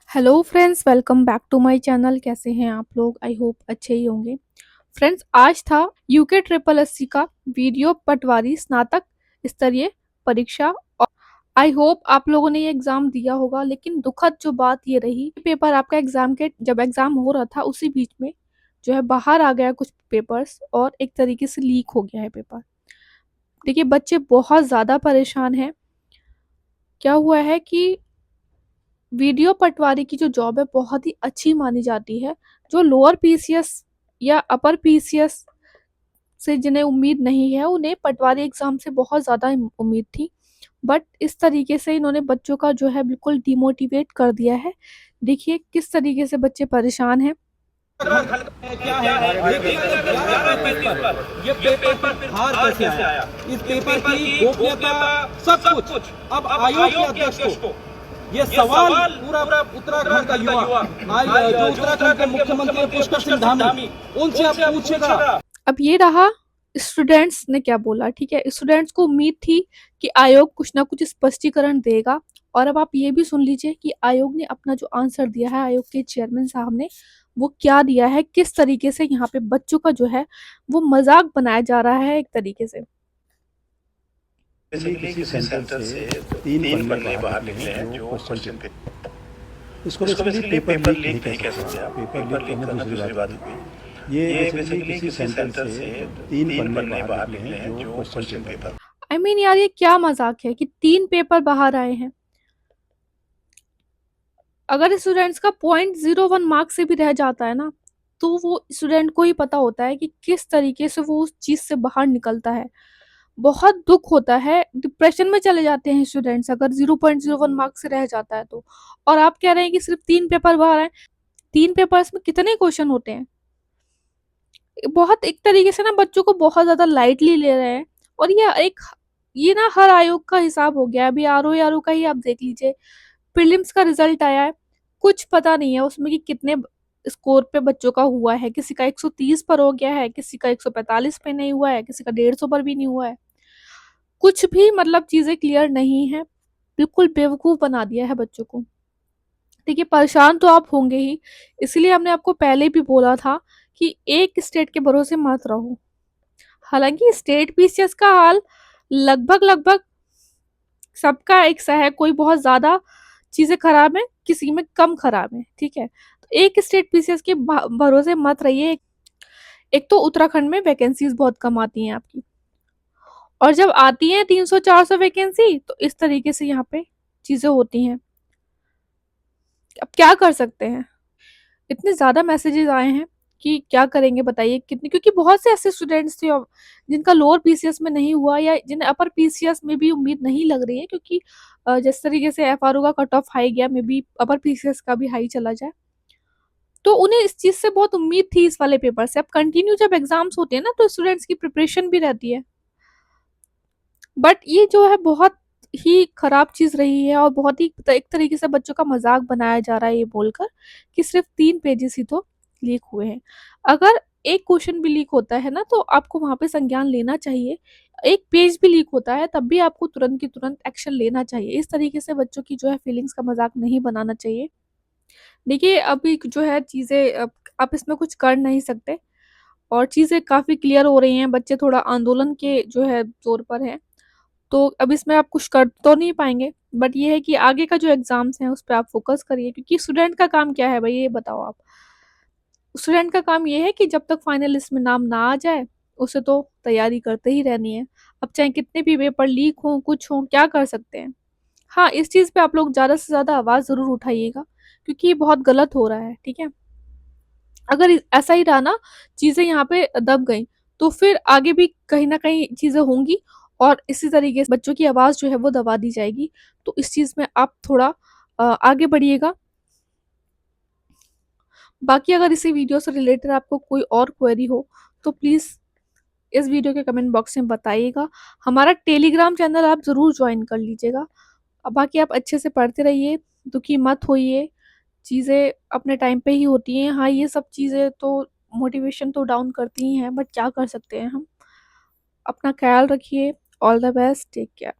Hello friends, welcome back to my channel. कैसे हैं आप लोग? आई होप अच्छे ही होंगे। फ्रेंड्स, आज था यूके ट्रिपल एससी का वीडियो पटवारी स्नातक स्तरीय परीक्षा। और आई होप आप लोगों ने ये एग्ज़ाम दिया होगा, लेकिन दुखद जो बात ये रही, पेपर आपका एग्ज़ाम के जब एग्ज़ाम हो रहा था उसी बीच में जो है बाहर आ गया कुछ पेपर्स और एक तरीके से लीक हो गया है पेपर। देखिए, बच्चे बहुत ज़्यादा परेशान हैं। क्या हुआ है कि वीडियो पटवारी की जो जॉब है बहुत ही अच्छी मानी जाती है। जो लोअर पीसीएस या अपर पीसीएस से जिन्हें उम्मीद नहीं है, उन्हें पटवारी एग्ज़ाम से बहुत ज़्यादा उम्मीद थी। बट इस तरीके से इन्होंने बच्चों का जो है बिल्कुल डिमोटिवेट कर दिया है। देखिए किस तरीके से बच्चे परेशान हैं। क्या है ये पेपर फिर हार कैसे आया? इस पेपर की गोपनीयता सब कुछ अब आयोग के अध्यक्ष को ये सवाल पूरा उत्तराखंड का युवा आज जो उत्तराखंड के मुख्यमंत्री पुष्कर सिंह धामी उनसे आप पूछेगा। अब ये रहा स्टूडेंट्स ने क्या बोला। ठीक है, स्टूडेंट्स को उम्मीद थी कि आयोग कुछ ना कुछ स्पष्टीकरण देगा। और अब आप ये भी सुन लीजिए कि आयोग ने अपना जो आंसर दिया है, आयोग के चेयरमैन साहब ने वो क्या दिया है, किस तरीके से यहाँ पे बच्चों का जो है वो मजाक बनाया जा रहा है एक तरीके से। किसी सेंटर से तीन पन्ने बाहर निकले हैं जो क्वेश्चन पे इसको बेसिकली पेपर लीक नहीं कह सकते आप। पेपर लीक करना दूसरी बात हुई। ये बेसिकली किसी सेंटर से तीन पन्ने बाहर निकले हैं जो क्वेश्चन पेपर। आई मीन यार, ये क्या मजाक है कि 3 पेपर बाहर आए हैं। अगर स्टूडेंट्स का 0.01 मार्क्स से भी रह जाता है ना, तो वो स्टूडेंट को ही पता होता है कि किस तरीके से वो उस चीज से बाहर निकलता है। बहुत दुख होता है, डिप्रेशन में चले जाते हैं स्टूडेंट्स अगर 0.01 मार्क्स से रह जाता है तो। और आप कह रहे हैं कि सिर्फ 3 पेपर बाहर आए। 3 पेपर्स में कितने क्वेश्चन होते हैं? बहुत एक तरीके से ना बच्चों को बहुत ज्यादा लाइटली ले रहे हैं। और ये ना हर आयोग का हिसाब हो गया है। अभी आरओ का ही आप देख लीजिए, प्रीलिम्स का रिजल्ट आया है, कुछ पता नहीं है उसमें कि कितने स्कोर पे बच्चों का हुआ है। किसी का 130 पर हो गया है, किसी का 145 पे नहीं हुआ है, किसी का 150 पर भी नहीं हुआ है। कुछ भी मतलब चीजें क्लियर नहीं है। बिल्कुल बेवकूफ बना दिया है बच्चों को। देखिए, परेशान तो आप होंगे ही। इसलिए हमने आपको पहले भी बोला था कि एक स्टेट के भरोसे मत रहो। हालांकि स्टेट पीसीएस का हाल लगभग लगभग सबका एक सा है। कोई बहुत ज्यादा चीजें खराब है, किसी में कम खराब है। ठीक है, तो एक स्टेट पीसीएस के भरोसे मत रहिए। एक तो उत्तराखंड में वैकेंसीज बहुत कम आती हैं आपकी, और जब आती हैं 300-400 वैकेंसी, तो इस तरीके से यहाँ पे चीजें होती हैं। अब क्या कर सकते हैं? इतने ज्यादा मैसेजेस आए हैं कि क्या करेंगे बताइए कितने, क्योंकि बहुत से ऐसे स्टूडेंट्स थे जिनका लोअर पीसीएस में नहीं हुआ या जिन्हें अपर पीसीएस में भी उम्मीद नहीं लग रही है, क्योंकि जिस तरीके से एफआरओ का कट ऑफ हाई गया, मे बी अपर पीसीएस का भी हाई चला जाए। तो उन्हें इस चीज से बहुत उम्मीद थी इस वाले पेपर से। अब कंटिन्यू जब एग्जाम्स होते हैं ना, तो स्टूडेंट्स की प्रिपरेशन भी रहती है। बट ये जो है बहुत ही खराब चीज रही है, और बहुत ही एक तरीके से बच्चों का मजाक बनाया जा रहा है ये बोलकर कि सिर्फ 3 पेजेस ही तो लीक हुए हैं। अगर एक क्वेश्चन भी लीक होता है ना, तो आपको वहां पे संज्ञान लेना चाहिए। एक पेज भी लीक होता है तब भी आपको तुरंत की तुरंत एक्शन लेना चाहिए। इस तरीके से बच्चों की जो है फीलिंग्स का मजाक नहीं बनाना चाहिए। देखिए, अभी जो है चीजें आप इसमें कुछ कर नहीं सकते, और चीजें काफी क्लियर हो रही हैं। बच्चे थोड़ा आंदोलन के जो है जोर पर हैं, तो अब इसमें आप कुछ कर तो नहीं पाएंगे। बट ये है कि आगे का जो एग्जाम्स हैं उस पर आप फोकस करिए, क्योंकि स्टूडेंट का काम क्या है भाई, ये बताओ आप। स्टूडेंट का काम ये है कि जब तक फाइनल लिस्ट में नाम ना आ जाए, उसे तो तैयारी करते ही रहनी है। अब चाहे कितने भी पेपर लीक हो, कुछ हो, क्या कर सकते हैं। हाँ, इस चीज पे आप लोग ज्यादा से ज्यादा आवाज जरूर उठाइएगा, क्योंकि ये बहुत गलत हो रहा है। ठीक है, अगर ऐसा ही रहा ना, चीजें यहाँ पे दब गई, तो फिर आगे भी कहीं ना कहीं चीजें होंगी, और इसी तरीके से बच्चों की आवाज जो है वो दबा दी जाएगी। तो इस चीज में आप थोड़ा आगे बढ़िएगा। बाकी अगर इसी वीडियो से रिलेटेड आपको कोई और क्वेरी हो, तो प्लीज इस वीडियो के कमेंट बॉक्स में बताइएगा। हमारा टेलीग्राम चैनल आप जरूर ज्वाइन कर लीजिएगा। अब बाकी आप अच्छे से पढ़ते रहिए, दुखी मत होइए। चीज़ें अपने टाइम पे ही होती हैं। हाँ, ये सब चीज़ें तो मोटिवेशन तो डाउन करती ही हैं, बट क्या कर सकते हैं हम। अपना ख्याल रखिए। All the best, take care.